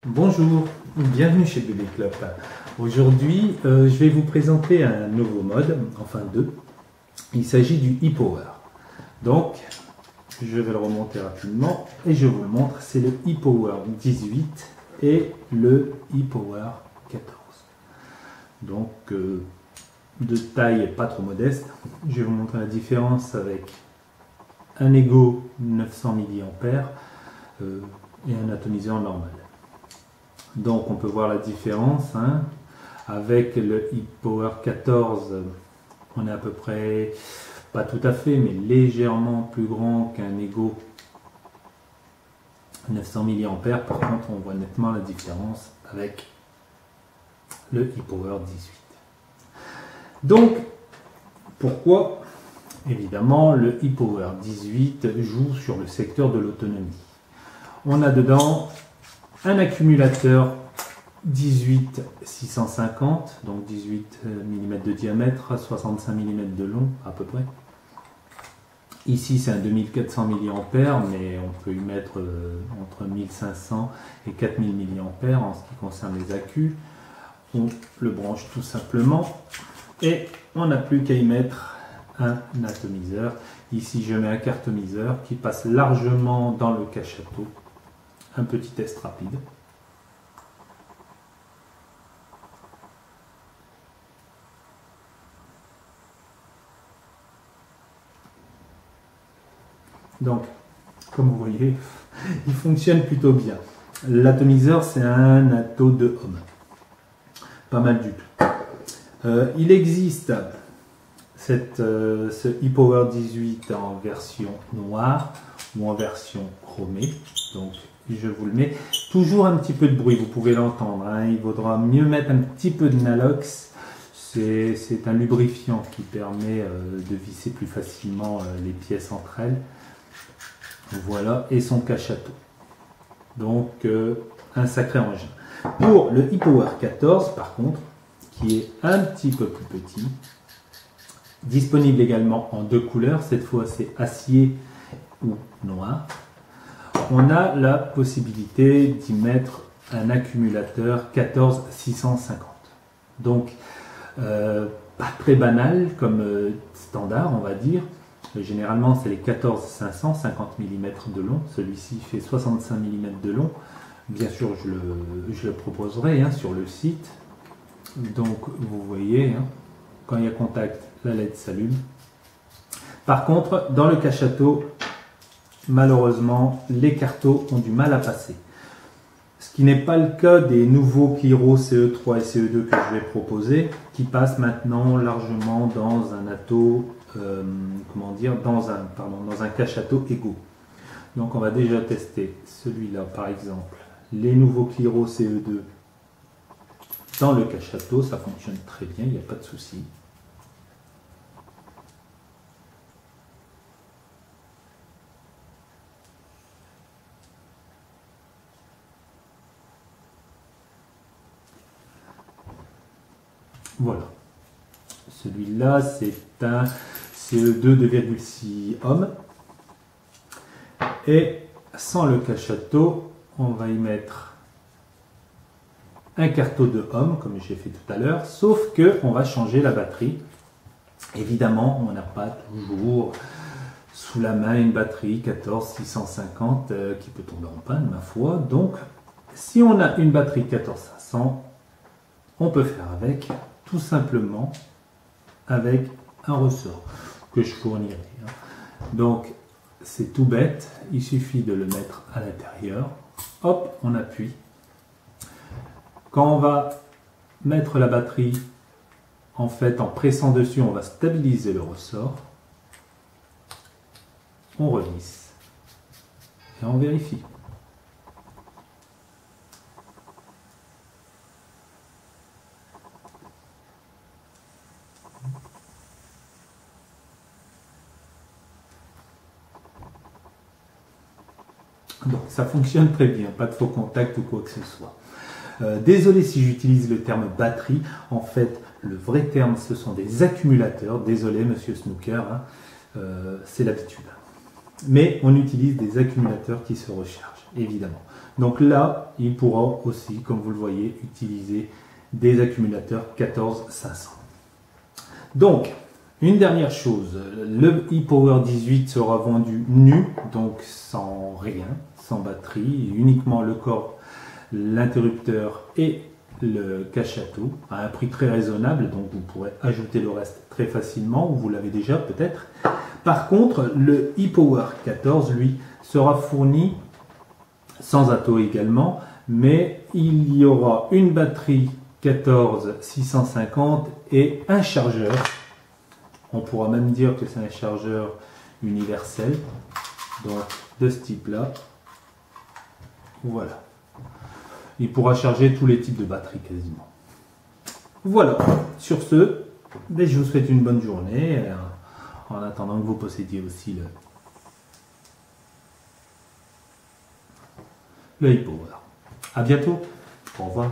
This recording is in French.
Bonjour, bienvenue chez BB Club. Aujourd'hui, je vais vous présenter un nouveau mode, enfin deux. Il s'agit du e-Power. Donc, je vais le remonter rapidement et je vous le montre. C'est le e-Power 18 et le e-Power 14. Donc, de taille pas trop modeste. Je vais vous montrer la différence avec un Ego 900 mAh et un atomiseur normal. Donc on peut voir la différence, hein. Avec le e-Power 14, on est à peu près, pas tout à fait, mais légèrement plus grand qu'un Ego 900 mAh. Par contre, on voit nettement la différence avec le e-Power 18. Donc, pourquoi? Évidemment, le e-Power 18 joue sur le secteur de l'autonomie. On a dedans un accumulateur 18-650, donc 18 mm de diamètre, 65 mm de long à peu près. Ici c'est un 2400 mAh, mais on peut y mettre entre 1500 et 4000 mAh en ce qui concerne les accus. On le branche tout simplement et on n'a plus qu'à y mettre un atomiseur. Ici je mets un cartomiseur qui passe largement dans le cachetto. Un petit test rapide. Donc, comme vous voyez, il fonctionne plutôt bien. L'atomiseur, c'est un ato de homme. Pas mal du tout. Il existe ce e-Power 18 en version noire ou en version chromée. Donc, je vous le mets. Toujours un petit peu de bruit, vous pouvez l'entendre. Hein. Il vaudra mieux mettre un petit peu de Nalox. C'est un lubrifiant qui permet de visser plus facilement les pièces entre elles. Voilà, et son cachetto. Donc, un sacré engin. Pour le e-Power 14, par contre, qui est un petit peu plus petit, disponible également en deux couleurs, cette fois c'est acier ou noir. On a la possibilité d'y mettre un accumulateur 14650. Donc, pas très banal comme standard, on va dire. Généralement, c'est les 14500, 50 mm de long. Celui-ci fait 65 mm de long. Bien sûr, je le proposerai hein, sur le site. Donc, vous voyez, hein, quand il y a contact, la LED s'allume. Par contre, dans le cachetto, malheureusement, les cartos ont du mal à passer. Ce qui n'est pas le cas des nouveaux Cliro CE3 et CE2 que je vais proposer, qui passent maintenant largement dans un ato, dans un cachetto Ego. Donc on va déjà tester celui-là par exemple. Les nouveaux Cliro CE2 dans le cachetto, ça fonctionne très bien, il n'y a pas de souci. Voilà. Celui-là, c'est un CE2 2,6 ohms. Et sans le cachetto, on va y mettre un carto de ohms, comme j'ai fait tout à l'heure, sauf que on va changer la batterie. Évidemment, on n'a pas toujours sous la main une batterie 14650 qui peut tomber en panne, ma foi. Donc, si on a une batterie 14500, on peut faire avec, tout simplement avec un ressort que je fournirai. Donc c'est tout bête, il suffit de le mettre à l'intérieur, hop, on appuie. Quand on va mettre la batterie, en fait en pressant dessus, on va stabiliser le ressort, on revisse et on vérifie. Donc ça fonctionne très bien, pas de faux contact ou quoi que ce soit. Désolé si j'utilise le terme batterie, en fait le vrai terme ce sont des accumulateurs, désolé monsieur Snooker, hein, c'est l'habitude. Mais on utilise des accumulateurs qui se rechargent, évidemment. Donc là, il pourra aussi, comme vous le voyez, utiliser des accumulateurs 14500. Donc, une dernière chose, le ePower 18 sera vendu nu, donc sans rien, sans batterie, uniquement le corps, l'interrupteur et le cache-à-tout à un prix très raisonnable, donc vous pourrez ajouter le reste très facilement, ou vous l'avez déjà peut-être. Par contre, le ePower 14, lui, sera fourni sans atto également, mais il y aura une batterie 14650 et un chargeur. On pourra même dire que c'est un chargeur universel, donc de ce type-là. Voilà. Il pourra charger tous les types de batteries quasiment. Voilà. Sur ce, je vous souhaite une bonne journée, en attendant que vous possédiez aussi le ePower. À bientôt. Au revoir.